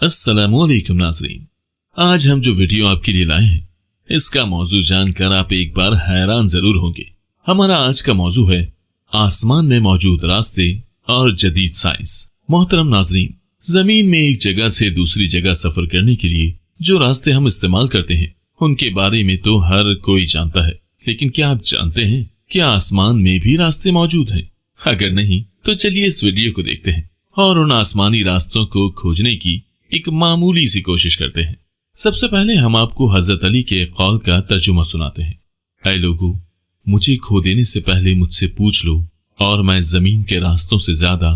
अस्सलामुअलैकुम नाज़रीन, आज हम जो वीडियो आपके लिए लाए हैं इसका मौजू जानकर आप एक बार हैरान जरूर होंगे। हमारा आज का मौजू है आसमान में मौजूद रास्ते और जदीद साइंस। मोहतरम नाज़रीन, जमीन में एक जगह से दूसरी जगह सफर करने के लिए जो रास्ते हम इस्तेमाल करते हैं उनके बारे में तो हर कोई जानता है, लेकिन क्या आप जानते हैं कि आसमान में भी रास्ते मौजूद हैं? अगर नहीं तो चलिए इस वीडियो को देखते हैं और उन आसमानी रास्तों को खोजने की एक मामूली सी कोशिश करते हैं। सबसे पहले हम आपको हजरत अली के कौल का तर्जुमा सुनाते हैं। ऐ लोगों, मुझे खो देने से पहले मुझसे पूछ लो और मैं जमीन के रास्तों से ज्यादा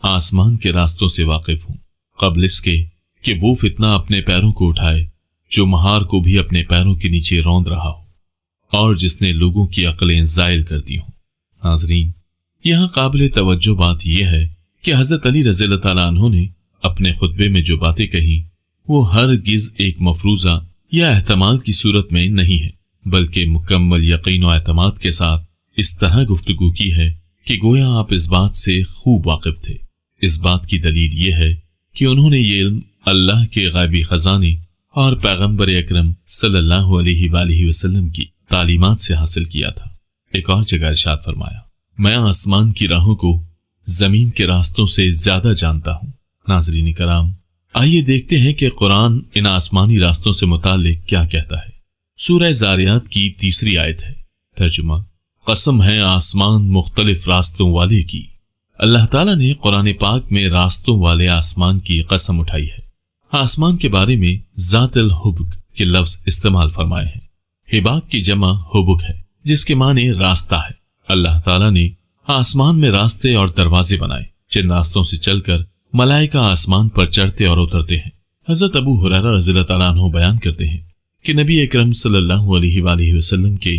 आसमान के रास्तों से वाकिफ हूँ, कबल इसके कि वो फितना अपने पैरों को उठाए जो महार को भी अपने पैरों के नीचे रौंद रहा हो और जिसने लोगों की अक्लें जायल कर दी हों। नाज़रीन, यहाँ काबिल तवज्जो बात यह है कि हजरत अली रज़ियल्लाहु ताला अन्हु ने अपने खुतबे में जो बातें कही वो हरगिज एक मफरूजा या एहतमाल की सूरत में नहीं है, बल्कि मुकम्मल यकीन और एतमाद के साथ इस तरह गुफ्तगू की है कि गोया आप इस बात से खूब वाकिफ थे। इस बात की दलील ये है कि उन्होंने ये इल्म अल्लाह के गैबी खजाने और पैगम्बर अकरम सल्लल्लाहु अलैहि वसल्लम की तालीमात से हासिल किया था। एक और जगह इरशाद फरमाया, मैं आसमान की राहों को जमीन के रास्तों से ज्यादा जानता हूँ। नाज़रीन कराम, आइए देखते हैं कि कुरान इन आसमानी रास्तों से मुताल्लिक क्या कहता है। सूरह ज़ारियात की 3री आयत है। तर्जुमा, कसम है आसमान मुख्तलिफ रास्तों वाले की। अल्लाह ताला ने कुरान पाक में रास्तों वाले आसमान की कसम उठाई है। आसमान के बारे में ज़ातिल हुबक के लफ्ज इस्तेमाल फरमाए हैं। हिबाक की जमा हुबक है जिसके माने रास्ता है। अल्लाह ताला ने आसमान में रास्ते और दरवाजे बनाए जिन रास्तों से चलकर मलाइका आसमान पर चढ़ते और उतरते हैं। हजरत अबू हुरैरा रज़ियल्लाहु ताला अन्हु बयान करते हैं कि नबी अकरम सल्लल्लाहु अलैहि वसल्लम के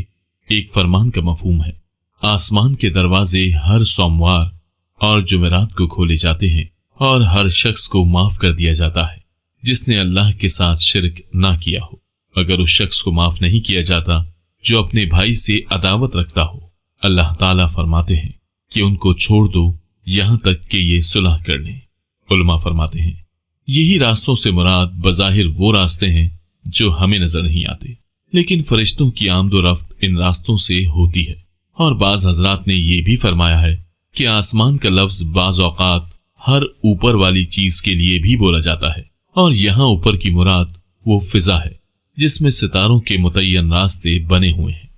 एक फरमान का मफहूम है, आसमान के दरवाजे हर सोमवार और जुमेरात को खोले जाते हैं और हर शख्स को माफ कर दिया जाता है जिसने अल्लाह के साथ शिरक ना किया हो। अगर उस शख्स को माफ नहीं किया जाता जो अपने भाई से अदावत रखता हो, अल्लाह ताला फरमाते हैं कि उनको छोड़ दो यहां तक कि ये सुलह कर लें। उलमा फरमाते हैं यही रास्तों से मुराद बज़ाहिर वो रास्ते हैं जो हमें नजर नहीं आते, लेकिन फरिश्तों की आमदो रफ्त इन रास्तों से होती है। और बाज हजरात ने यह भी फरमाया है कि आसमान का लफ्ज बाज औकात हर ऊपर वाली चीज के लिए भी बोला जाता है और यहाँ ऊपर की मुराद वो फिजा है जिसमें सितारों के मुतय्यन रास्ते बने हुए हैं।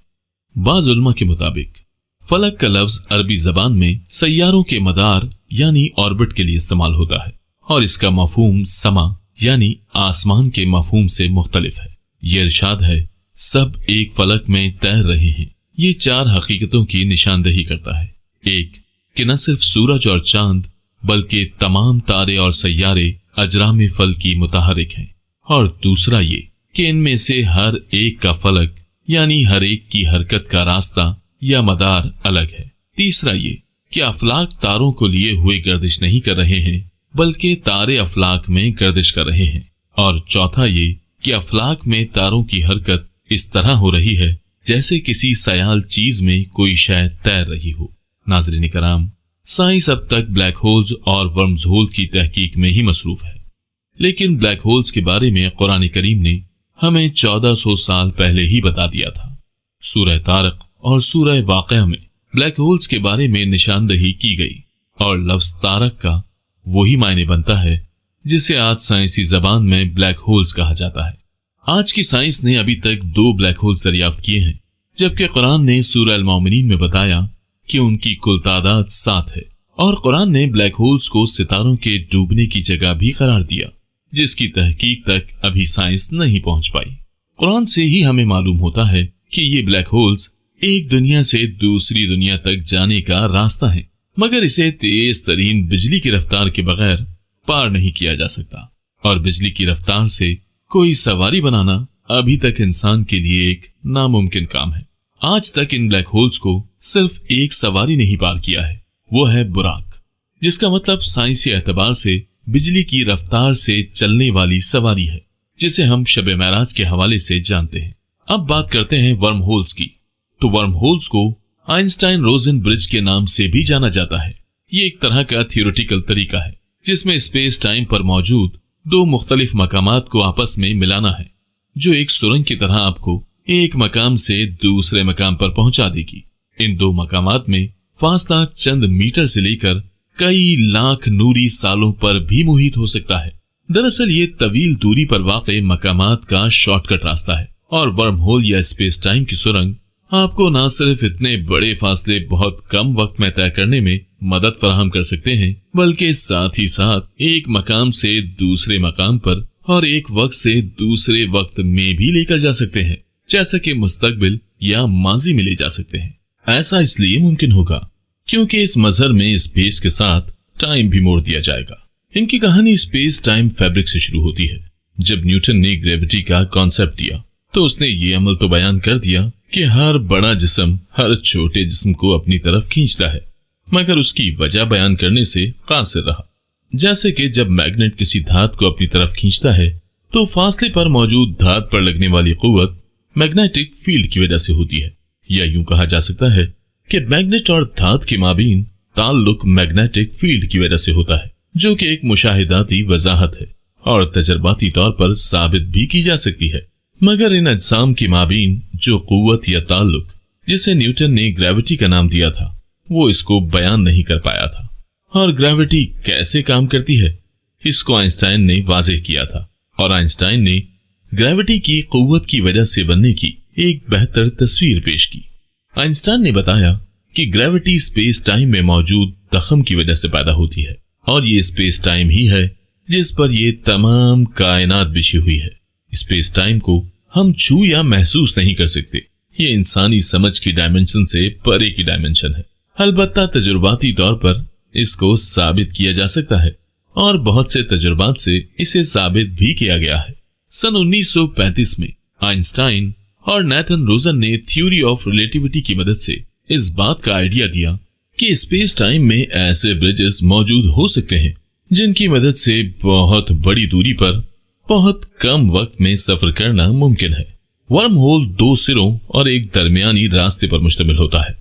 बाज उलमा के मुताबिक फलक का लफ्ज अरबी जबान में सैयारों के मदार यानी ऑर्बिट के लिए इस्तेमाल होता है और इसका मफहूम समा यानी आसमान के मफहूम से मुख्तलिफ है। ये इरशाद है, सब एक फलक में तैर रहे हैं। ये 4 हकीकतों की निशानदही करता है। एक, कि न सिर्फ सूरज और चांद बल्कि तमाम तारे और सैयारे अजराम फल की मुतहरिक हैं। और दूसरा ये कि इनमें से हर एक का फलक यानी हर एक की हरकत का रास्ता या मदार अलग है। तीसरा ये कि अफलाक तारों को लिए हुए गर्दिश नहीं कर रहे हैं बल्कि तारे अफलाक में गर्दिश कर रहे हैं। और चौथा ये कि अफलाक में तारों की हरकत इस तरह हो रही है जैसे किसी सयाल चीज में कोई शय तैर रही हो। नाज़रीन कराम, साइंस अब तक ब्लैक होल्स और वर्म्स होल की तहकीक में ही मसरूफ है, लेकिन ब्लैक होल्स के बारे में कुरान करीम ने हमें 1400 साल पहले ही बता दिया था। सूरह तारक और सूरह वाक़या में ब्लैक होल्स के बारे में निशानदही की गई और लफ्ज तारक का वही मायने बनता है जिसे आज साइंसी जबान में ब्लैक होल्स कहा जाता है। आज की साइंस ने अभी तक 2 ब्लैक होल्स दरियाफ्त किए हैं, जबकि कुरान ने सूरह अल-मोमिनीन में बताया कि उनकी कुल तादाद 7 है। और कुरान ने ब्लैक होल्स को सितारों के डूबने की जगह भी करार दिया जिसकी तहकीक तक अभी साइंस नहीं पहुंच पाई। कुरान से ही हमें मालूम होता है कि ये ब्लैक होल्स एक दुनिया से दूसरी दुनिया तक जाने का रास्ता है, मगर इसे तेज तरीन बिजली की रफ्तार के बगैर पार नहीं किया जा सकता। और बिजली की रफ्तार से कोई सवारी बनाना अभी तक इंसान के लिए एक नामुमकिन काम है। आज तक इन ब्लैक होल्स को सिर्फ एक सवारी ने ही पार किया है, वो है बुराक, जिसका मतलब साइंसी एतबार से बिजली की रफ्तार से चलने वाली सवारी है, जिसे हम शब महराज के हवाले से जानते हैं। अब बात करते हैं वर्म होल्स की। तो वर्म होल्स को आइंस्टाइन रोजन ब्रिज के नाम से भी जाना जाता है। ये एक तरह का थियोरेटिकल तरीका है जिसमें स्पेस टाइम पर मौजूद दो मुख्तलिफ मकामात को आपस में मिलाना है, जो एक सुरंग की तरह आपको एक मकाम से दूसरे मकाम पर पहुंचा देगी। इन दो मकामात में फासला चंद मीटर से लेकर कई लाख नूरी सालों पर भी मुहित हो सकता है। दरअसल ये तवील दूरी पर वाक़े मकामात का शॉर्टकट रास्ता है, और वर्म होल या स्पेस टाइम की सुरंग आपको न सिर्फ इतने बड़े फासले बहुत कम वक्त में तय करने में मदद फराहम कर सकते हैं, बल्कि साथ ही साथ एक मकाम से दूसरे मकाम पर और एक वक्त से दूसरे वक्त में भी लेकर जा सकते हैं, जैसा कि मुस्तकबिल या माजी में ले जा सकते हैं। ऐसा इसलिए मुमकिन होगा क्योंकि इस मजहर में स्पेस के साथ टाइम भी मोड़ दिया जाएगा। इनकी कहानी स्पेस टाइम फैब्रिक से शुरू होती है। जब न्यूटन ने ग्रेविटी का कॉन्सेप्ट दिया तो उसने ये अमल तो बयान कर दिया कि हर बड़ा जिस्म हर छोटे जिस्म को अपनी तरफ खींचता है, मगर उसकी वजह बयान करने से कासिर रहा। जैसे कि जब मैग्नेट किसी धात को अपनी तरफ खींचता है तो फासले पर मौजूद धात पर लगने वाली कुव्वत मैग्नेटिक फील्ड की वजह से होती है, या यूं कहा जा सकता है कि मैग्नेट और धात के माबीन ताल्लुक मैग्नेटिक फील्ड की वजह से होता है, जो कि एक मुशाहिदाती वजाहत है और तजर्बाती तौर पर साबित भी की जा सकती है। मगर इन अजसाम के माबीन जो कुव्वत या ताल्लुक जिसे न्यूटन ने ग्रेविटी का नाम दिया था, वो इसको बयान नहीं कर पाया था। और ग्रेविटी कैसे काम करती है इसको आइंस्टाइन ने वाज़ेह किया था, और आइंस्टाइन ने ग्रेविटी की कुव्वत की वजह से बनने की एक बेहतर तस्वीर पेश की। आइंस्टाइन ने बताया कि ग्रेविटी स्पेस टाइम में मौजूद दखम की वजह से पैदा होती है, और ये स्पेस टाइम ही है जिस पर ये तमाम कायनात बिछी हुई है। स्पेस टाइम को हम छू या महसूस नहीं कर सकते, ये इंसानी समझ की डायमेंशन से परे की डायमेंशन है। अलबत्ता तजुर्बाती तौर पर इसको साबित किया जा सकता है, और बहुत से तजुर्बात से इसे साबित भी किया गया है। सन 1935 में आइंस्टाइन और नेथन रोजन ने थ्योरी ऑफ रिलेटिविटी की मदद से इस बात का आइडिया दिया कि स्पेस टाइम में ऐसे ब्रिजेस मौजूद हो सकते हैं जिनकी मदद से बहुत बड़ी दूरी पर बहुत कम वक्त में सफर करना मुमकिन है। वर्म होल दो सिरों और एक दरमियानी रास्ते पर मुश्तमिल होता है।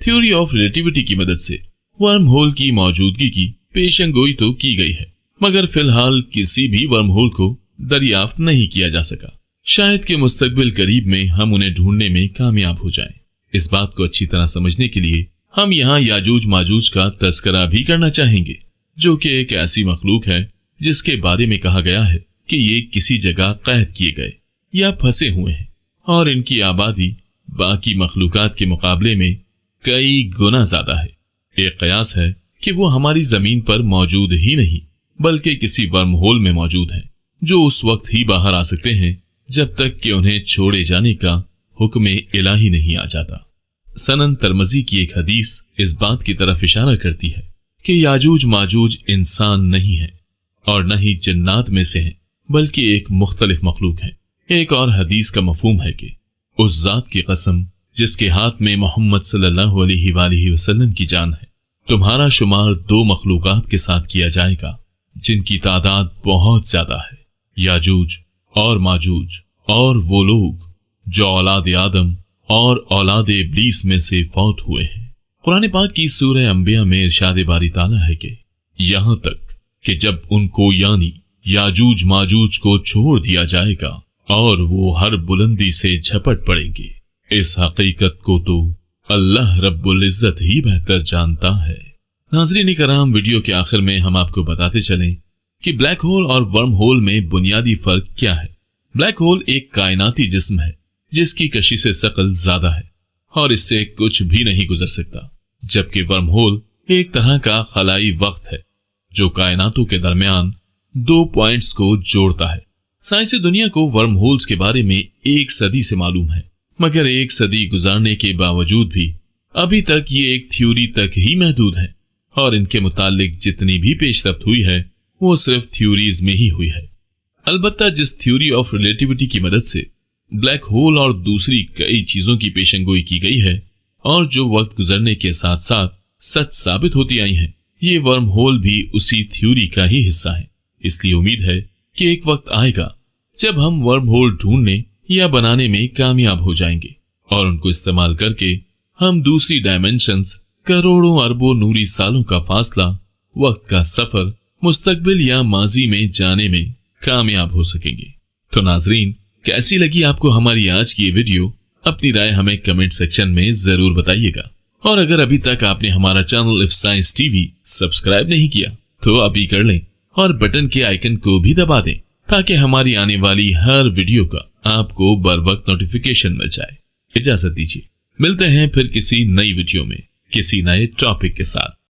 थ्योरी ऑफ रिलेटिविटी की मदद से वर्म होल की मौजूदगी की पेशेंगोई तो की गई है, मगर फिलहाल किसी भी वर्म होल को दरियाफ्त नहीं किया जा सका। शायद कि मुस्तकबिल करीब में हम उन्हें ढूंढने में कामयाब हो जाएं। इस बात को अच्छी तरह समझने के लिए हम यहाँ याजूज माजूज का तस्करा भी करना चाहेंगे, जो कि एक ऐसी मखलूक है जिसके बारे में कहा गया है कि ये किसी जगह कैद किए गए या फंसे हुए हैं, और इनकी आबादी बाकी मखलूकात के मुकाबले में कई गुना ज्यादा है। एक कयास है कि वो हमारी जमीन पर मौजूद ही नहीं बल्कि किसी वर्म होल में मौजूद हैं, जो उस वक्त ही बाहर आ सकते हैं जब तक कि उन्हें छोड़े जाने का हुक्म इलाही नहीं आ जाता। सनन तरमजी की एक हदीस इस बात की तरफ इशारा करती है कि याजूज माजूज इंसान नहीं है और न ही जन्नात में से हैं, बल्कि एक मुख्तलिफ मखलूक है। एक और हदीस का मफहूम है कि उस जात की कसम जिसके हाथ में मोहम्मद सल्लल्लाहु अलैहि वसल्लम की जान है, तुम्हारा शुमार दो मखलूकात के साथ किया जाएगा जिनकी तादाद बहुत ज्यादा है, याजूज और माजूज, और वो लोग जो औलाद आदम और औलाद इब्लीस में से फौत हुए हैं। कुरान पाक की सूरह अंबिया में इरशाद बारी ताला है कि यहां तक कि जब उनको यानी याजूज माजूज को छोड़ दिया जाएगा और वो हर बुलंदी से झपट पड़ेंगे। इस हकीकत को तो अल्लाह रब्बुल इज्जत ही बेहतर जानता है। नाज़रीन कराम, वीडियो के आखिर में हम आपको बताते चलें कि ब्लैक होल और वर्म होल में बुनियादी फर्क क्या है। ब्लैक होल एक कायनाती जिस्म है जिसकी कशिश शकल ज्यादा है और इससे कुछ भी नहीं गुजर सकता, जबकि वर्म होल एक तरह का खलाई वक्त है जो कायनातों के दरमियान दो पॉइंट्स को जोड़ता है। साइंसी दुनिया को वर्म होल्स के बारे में 1 सदी से मालूम है, मगर 1 सदी गुजारने के बावजूद भी अभी तक ये एक थ्योरी तक ही महदूद है, और इनके मुतालिक जितनी भी पेशरफ्त हुई है वो सिर्फ थ्योरीज में ही हुई है। अलबत्ता जिस थ्योरी ऑफ रिलेटिविटी की मदद से ब्लैक होल और दूसरी कई चीजों की पेशेंगोई की गई है और जो वक्त गुजरने के साथ साथ सच साबित होती आई हैं, ये वर्म होल भी उसी थ्योरी का ही हिस्सा है। इसलिए उम्मीद है कि एक वक्त आएगा जब हम वर्म होल ढूंढने या बनाने में कामयाब हो जाएंगे और उनको इस्तेमाल करके हम दूसरी डायमेंशंस, करोड़ों अरबों नूरी सालों का फासला, वक्त का सफर, मुस्तकबिल या माजी में जाने में कामयाब हो सकेंगे। तो नाजरीन, कैसी लगी आपको हमारी आज की ये वीडियो? अपनी राय हमें कमेंट सेक्शन में जरूर बताइएगा। और अगर अभी तक आपने हमारा channel if science TV subscribe नहीं किया तो अभी कर लें और बटन के आइकन को भी दबा दें ताकि हमारी आने वाली हर वीडियो का आपको बर वक्त नोटिफिकेशन मिल जाए। इजाजत दीजिए, मिलते हैं फिर किसी नई वीडियो में किसी नए टॉपिक के साथ।